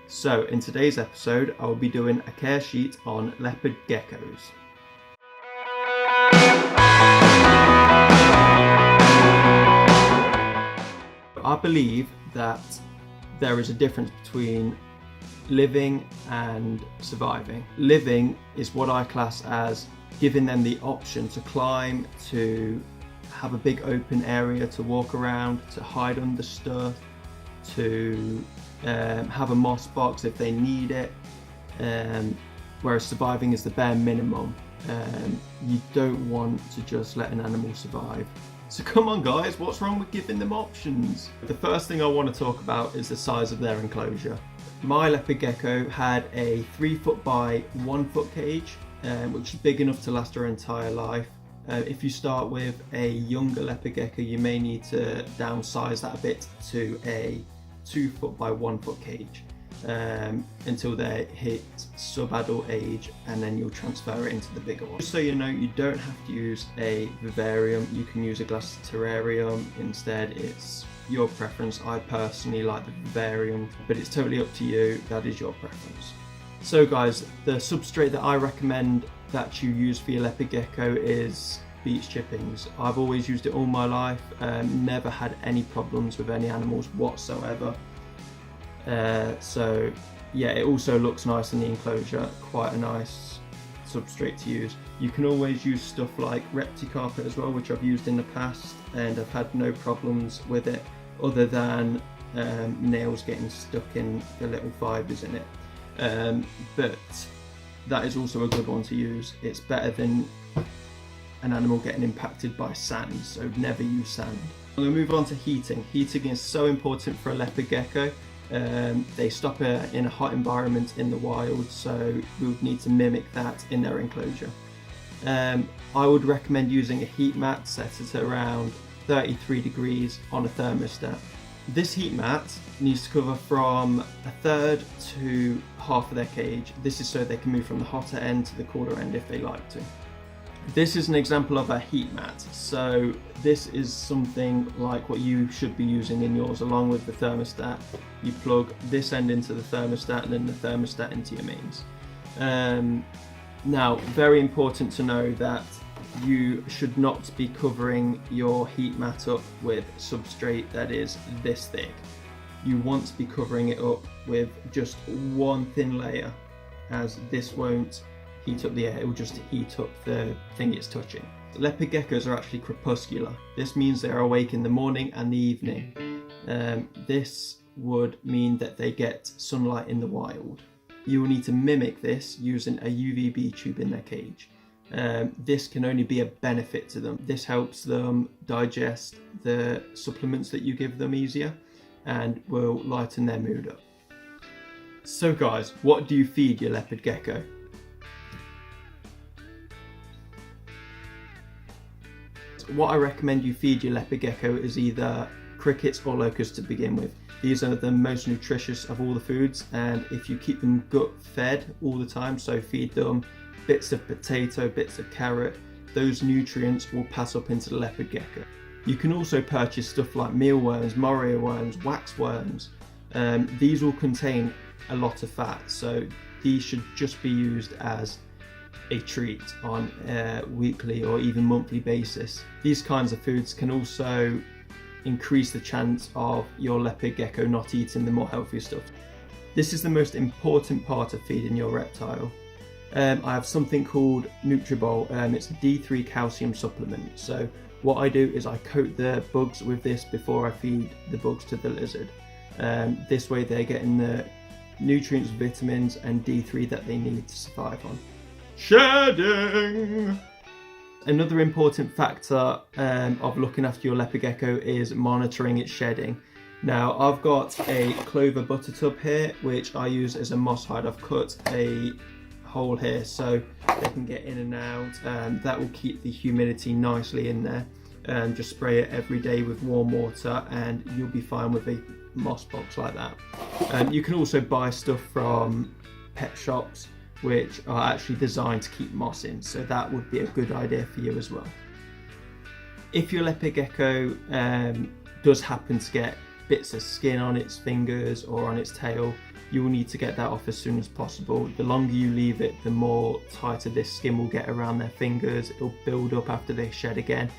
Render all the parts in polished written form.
So in today's episode, I'll be doing a care sheet on leopard geckos. I believe that there is a difference between living and surviving. Living is what I class as giving them the option to climb, to have a big open area to walk around, to hide under stuff, to have a moss box if they need it, whereas surviving is the bare minimum. You don't want to just let an animal survive. So come on guys, what's wrong with giving them options? The first thing I want to talk about is the size of their enclosure. My leopard gecko had a 3 foot by 1 foot cage, which is big enough to last her entire life. If you start with a younger leopard gecko, you may need to downsize that a bit to a 2 foot by 1 foot cage until they hit sub-adult age, and then you'll transfer it into the bigger one. Just so you know, you don't have to use a vivarium, you can use a glass terrarium instead. It's your preference. I personally like the vivarium, but it's totally up to you. That is your preference. So guys, the substrate that I recommend that you use for your leopard gecko is beach chippings. I've always used it all my life, never had any problems with any animals whatsoever. So yeah, it also looks nice in the enclosure, quite a nice substrate to use. You can always use stuff like repti-carpet as well, which I've used in the past, and I've had no problems with it other than nails getting stuck in the little fibres in it. But that is also a good one to use. It's better than an animal getting impacted by sand, so never use sand. I'm going to move on to heating. Heating is so important for a leopard gecko. They stop in a hot environment in the wild, so we would need to mimic that in their enclosure. I would recommend using a heat mat set at around 33 degrees on a thermostat. This heat mat needs to cover from 1/3 to half of their cage. This is so they can move from the hotter end to the cooler end if they like to. This is an example of a heat mat, so this is something like what you should be using in yours along with the thermostat. You plug this end into the thermostat and then the thermostat into your mains. Now, very important to know that you should not be covering your heat mat up with substrate that is this thick. You want to be covering it up with just one thin layer, as this won't heat up the air, it will just heat up the thing it's touching. Leopard geckos are actually crepuscular. This means they're awake in the morning and the evening. This would mean that they get sunlight in the wild. You will need to mimic this using a UVB tube in their cage. This can only be a benefit to them. This helps them digest the supplements that you give them easier and will lighten their mood up. So guys, what do you feed your leopard gecko? What I recommend you feed your leopard gecko is either crickets or locusts to begin with. These are the most nutritious of all the foods, and if you keep them gut fed all the time, so feed them bits of potato, bits of carrot, those nutrients will pass up into the leopard gecko. You can also purchase stuff like mealworms, moria worms, wax worms. These will contain a lot of fat, so these should just be used as a treat on a weekly or even monthly basis. These kinds of foods can also increase the chance of your leopard gecko not eating the more healthy stuff. This is the most important part of feeding your reptile. I have something called Nutribol. It's a D3 calcium supplement. So what I do is I coat the bugs with this before I feed the bugs to the lizard. This way they're getting the nutrients, vitamins and D3 that they need to survive on. Shedding! Another important factor of looking after your leopard gecko is monitoring its shedding. Now, I've got a clover butter tub here, which I use as a moss hide. I've cut a hole here so they can get in and out. That will keep the humidity nicely in there. Just spray it every day with warm water and you'll be fine with a moss box like that. You can also buy stuff from pet shops which are actually designed to keep moss in, so that would be a good idea for you as well. If your leopard gecko does happen to get bits of skin on its fingers or on its tail, you will need to get that off as soon as possible. The longer you leave it, the more tighter this skin will get around their fingers. It'll build up after they shed again,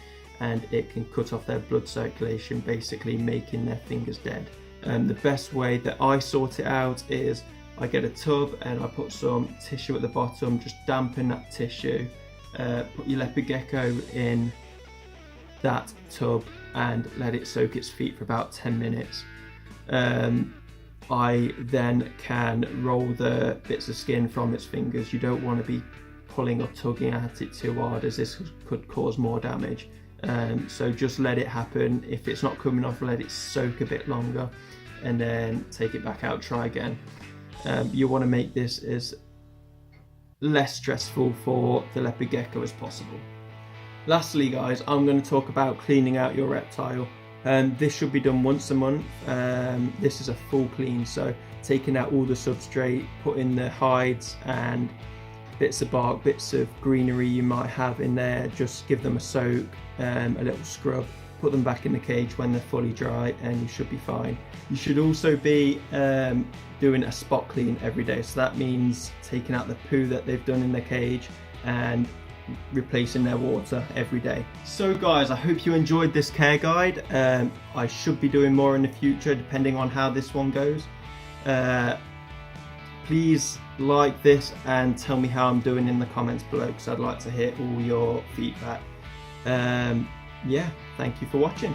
and it can cut off their blood circulation, basically making their fingers dead. The best way that I sort it out is I get a tub and I put some tissue at the bottom, just dampen that tissue, put your leopard gecko in that tub and let it soak its feet for about 10 minutes. I then can roll the bits of skin from its fingers. You don't want to be pulling or tugging at it too hard, as this could cause more damage. So just let it happen. If it's not coming off, let it soak a bit longer and then take it back out, try again. You want to make this as less stressful for the leopard gecko as possible. Lastly guys, I'm going to talk about cleaning out your reptile. This should be done once a month. This is a full clean, so taking out all the substrate, putting the hides and bits of bark, bits of greenery you might have in there, just give them a soak, a little scrub, put them back in the cage when they're fully dry, and you should be fine. You should also be doing a spot clean every day, so that means taking out the poo that they've done in the cage and replacing their water every day. So guys, I hope you enjoyed this care guide. I should be doing more in the future depending on how this one goes. Please like this and tell me how I'm doing in the comments below, because I'd like to hear all your feedback. Yeah, thank you for watching.